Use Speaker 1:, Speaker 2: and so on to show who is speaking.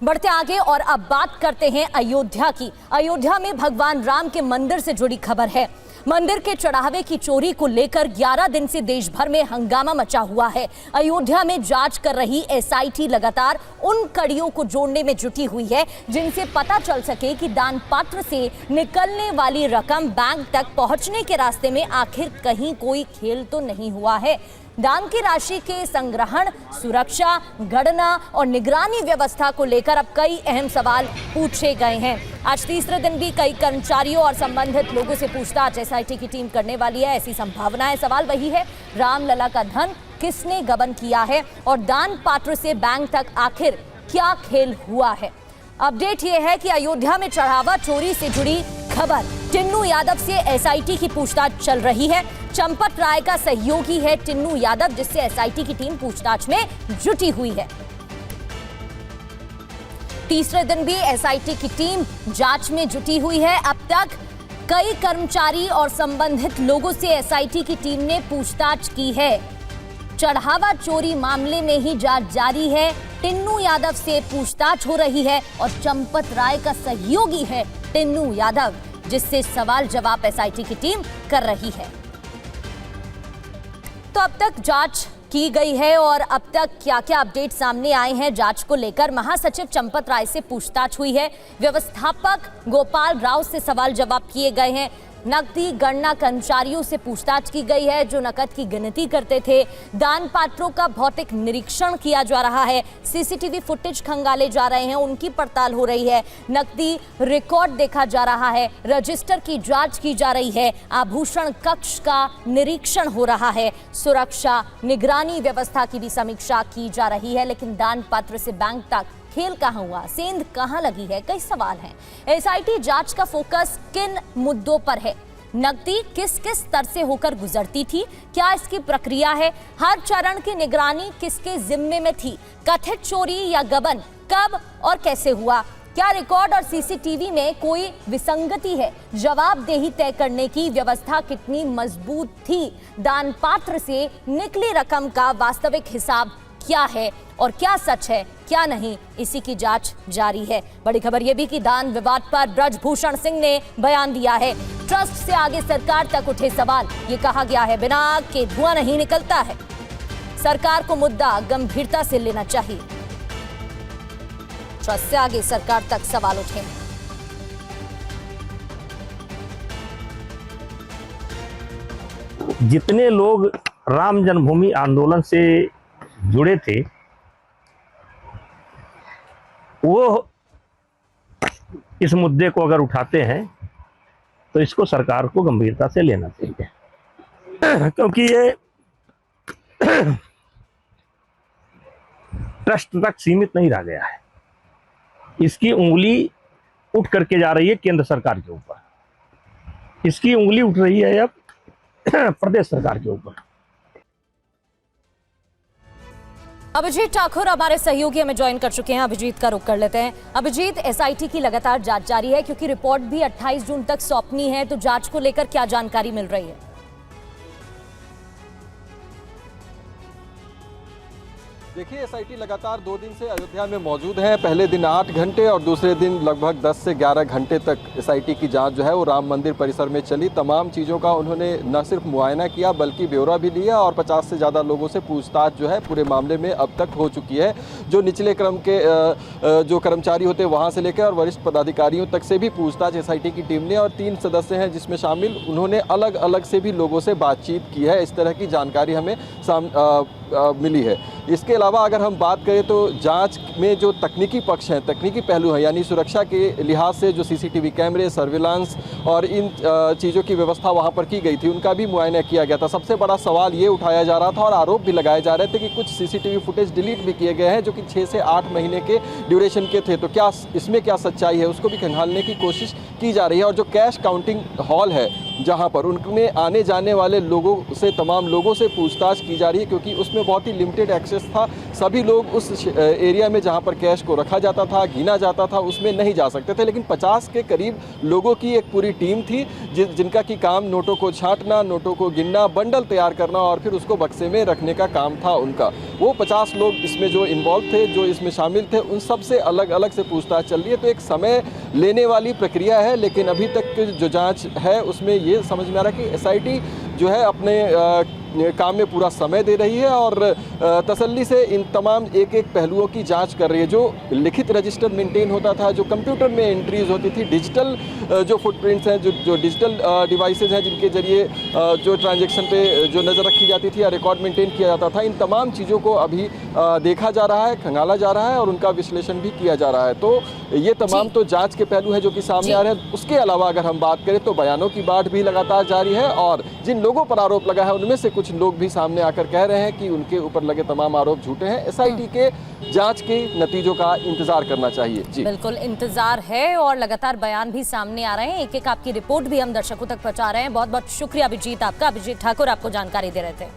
Speaker 1: बढ़ते आगे और अब बात करते हैं अयोध्या की। अयोध्या में भगवान राम के मंदिर से जुड़ी खबर है। मंदिर के चढ़ावे की चोरी को लेकर 11 दिन से देश भर में हंगामा मचा हुआ है। अयोध्या में जांच कर रही एसआईटी लगातार उन कड़ियों को जोड़ने में जुटी हुई है जिनसे पता चल सके कि दान पात्र से निकलने वाली रकम बैंक तक पहुंचने के रास्ते में आखिर कहीं कोई खेल तो नहीं हुआ है। दान की राशि के संग्रहण, सुरक्षा, गणना और निगरानी व्यवस्था को लेकर अब कई अहम सवाल पूछे गए हैं। आज तीसरे दिन भी कई कर्मचारियों और संबंधित लोगों से पूछताछ एसआईटी की टीम करने वाली है। ऐसी संभावना है। सवाल वही है, रामलला का धन किसने गबन किया है और दान पात्र से बैंक तक आखिर क्या खेल हुआ है। अपडेट यह है कि अयोध्या में चढ़ावा चोरी से जुड़ी खबर। टिन्नू यादव से एसआईटी की पूछताछ चल रही है। चंपत राय का सहयोगी है टिन्नू यादव, जिससे एसआईटी की टीम पूछताछ में जुटी हुई है। तीसरे दिन भी एसआईटी की टीम जांच में जुटी हुई है। अब तक कई कर्मचारी और संबंधित लोगों से एसआईटी की टीम ने पूछताछ की है। चढ़ावा चोरी मामले में ही जांच जारी है। टिन्नू यादव से पूछताछ हो रही है और चंपत राय का सहयोगी है टिन्नू यादव, जिससे सवाल जवाब एसआईटी की टीम कर रही है। तो अब तक जांच की गई है और अब तक क्या क्या अपडेट सामने आए हैं जांच को लेकर। महासचिव चंपत राय से पूछताछ हुई है। व्यवस्थापक गोपाल राव से सवाल जवाब किए गए हैं। नकदी गणना कर्मचारियों से पूछताछ की गई है जो नकद की गिनती करते थे। दान पात्रों का भौतिक निरीक्षण किया जा रहा है। सीसीटीवी फुटेज खंगाले जा रहे हैं, उनकी पड़ताल हो रही है। नकदी रिकॉर्ड देखा जा रहा है। रजिस्टर की जांच की जा रही है। आभूषण कक्ष का निरीक्षण हो रहा है। सुरक्षा, निगरानी व्यवस्था की भी समीक्षा की जा रही है। लेकिन दान पात्र से बैंक तक खेल कहां हुआ, सेंध कहां लगी है, कई सवाल हैं। एसआईटी जांच का फोकस किन मुद्दों पर है? नकदी किस किस स्तर से होकर गुजरती थी, क्या इसकी प्रक्रिया है? हर चरण की निगरानी किसके जिम्मे में थी? कथित चोरी या गबन कब और कैसे हुआ? क्या रिकॉर्ड और सीसीटीवी में कोई विसंगति है? जवाबदेही तय करने की व्यवस्था कितनी मजबूत थी? दान पात्र से निकली रकम का वास्तविक हिसाब क्या है और क्या सच है क्या नहीं, इसी की जांच जारी है। बड़ी खबर यह भी कि दान विवाद पर ब्रजभूषण सिंह ने बयान दिया है। ट्रस्ट से आगे सरकार तक उठे सवाल। ये कहा गया है, बिना आग के धुआं नहीं निकलता है। सरकार को मुद्दा गंभीरता से लेना चाहिए। ट्रस्ट से आगे सरकार तक सवाल उठे।
Speaker 2: जितने लोग राम जन्मभूमि आंदोलन से जुड़े थे वो इस मुद्दे को अगर उठाते हैं तो इसको सरकार को गंभीरता से लेना चाहिए, क्योंकि ये ट्रस्ट तक सीमित नहीं रह गया है। इसकी उंगली उठ करके जा रही है केंद्र सरकार के ऊपर। इसकी उंगली उठ रही है अब प्रदेश सरकार के ऊपर।
Speaker 1: अभिजीत ठाकुर हमारे सहयोगी हमें ज्वाइन कर चुके हैं। अभिजीत का रुख कर लेते हैं। अभिजीत, एसआईटी की लगातार जांच जारी है क्योंकि रिपोर्ट भी 28 जून तक सौंपनी है, तो जांच को लेकर क्या जानकारी मिल रही है?
Speaker 3: देखिए, एसआईटी लगातार 2 दिन से अयोध्या में मौजूद है। पहले दिन 8 घंटे और दूसरे दिन लगभग 10 से 11 घंटे तक एसआईटी की जांच जो है वो राम मंदिर परिसर में चली। तमाम चीज़ों का उन्होंने न सिर्फ मुआयना किया बल्कि ब्यौरा भी लिया और 50 से ज़्यादा लोगों से पूछताछ जो है पूरे मामले में अब तक हो चुकी है। जो निचले क्रम के जो कर्मचारी होते हैं वहाँ से लेकर और वरिष्ठ पदाधिकारियों तक से भी पूछताछ एसआईटी की टीम ने, और 3 सदस्य हैं जिसमें शामिल, उन्होंने अलग अलग से भी लोगों से बातचीत की है। इस तरह की जानकारी हमें मिली है। इसके अलावा अगर हम बात करें तो जांच में जो तकनीकी पक्ष हैं, तकनीकी पहलू हैं, यानी सुरक्षा के लिहाज से जो सीसीटीवी कैमरे, सर्विलांस और इन चीज़ों की व्यवस्था वहां पर की गई थी, उनका भी मुआयना किया गया था। सबसे बड़ा सवाल ये उठाया जा रहा था और आरोप भी लगाए जा रहे थे कि कुछ सीसीटीवी फुटेज डिलीट भी किए गए हैं जो कि 6 से 8 महीने के ड्यूरेशन के थे। तो क्या इसमें क्या सच्चाई है, उसको भी खंगालने की कोशिश की जा रही है। और जो कैश काउंटिंग हॉल है जहां पर उनमें आने जाने वाले लोगों से, तमाम लोगों से पूछताछ की जा रही है, क्योंकि उसमें बहुत ही लिमिटेड एक्सेस था। सभी लोग उस एरिया में जहाँ पर कैश को रखा जाता था, गिना जाता था, उसमें नहीं जा सकते थे। लेकिन 50 के करीब लोगों की एक पूरी टीम थी जिनका की काम नोटों को छांटना, नोटों को गिनना, बंडल तैयार करना और फिर उसको बक्से में रखने का काम था उनका। वो 50 लोग इसमें जो इन्वॉल्व थे, जो इसमें शामिल थे, उन सब से अलग अलग से पूछताछ चल रही है। तो एक समय लेने वाली प्रक्रिया है, लेकिन अभी तक जो जांच है उसमें ये समझ में आ रहा है कि एसआईटी जो है अपने काम में पूरा समय दे रही है और तसल्ली से इन तमाम एक एक पहलुओं की जांच कर रही है। जो लिखित रजिस्टर मेंटेन होता था, जो कंप्यूटर में एंट्रीज होती थी, डिजिटल जो फुटप्रिंट्स हैं, जो डिजिटल डिवाइसेज हैं जिनके जरिए जो ट्रांजैक्शन पे जो नज़र रखी जाती थी या रिकॉर्ड मेंटेन किया जाता था, इन तमाम चीज़ों को अभी देखा जा रहा है, खंगाला जा रहा है और उनका विश्लेषण भी किया जा रहा है। तो ये तमाम तो जाँच के पहलू हैं जो कि सामने आ रहे हैं। उसके अलावा अगर हम बात करें तो बयानों की बाढ़ भी लगातार जारी है और जिन लोगों पर आरोप लगा है उनमें से कुछ लोग भी सामने आकर कह रहे हैं कि उनके ऊपर लगे तमाम आरोप झूठे हैं। एसआईटी के जांच के नतीजों का इंतजार करना चाहिए। जी
Speaker 1: बिल्कुल इंतजार है और लगातार बयान भी सामने आ रहे हैं। एक एक आपकी रिपोर्ट भी हम दर्शकों तक पहुंचा रहे हैं। बहुत बहुत शुक्रिया अभिजीत आपका। अभिजीत ठाकुर आपको जानकारी दे रहे थे।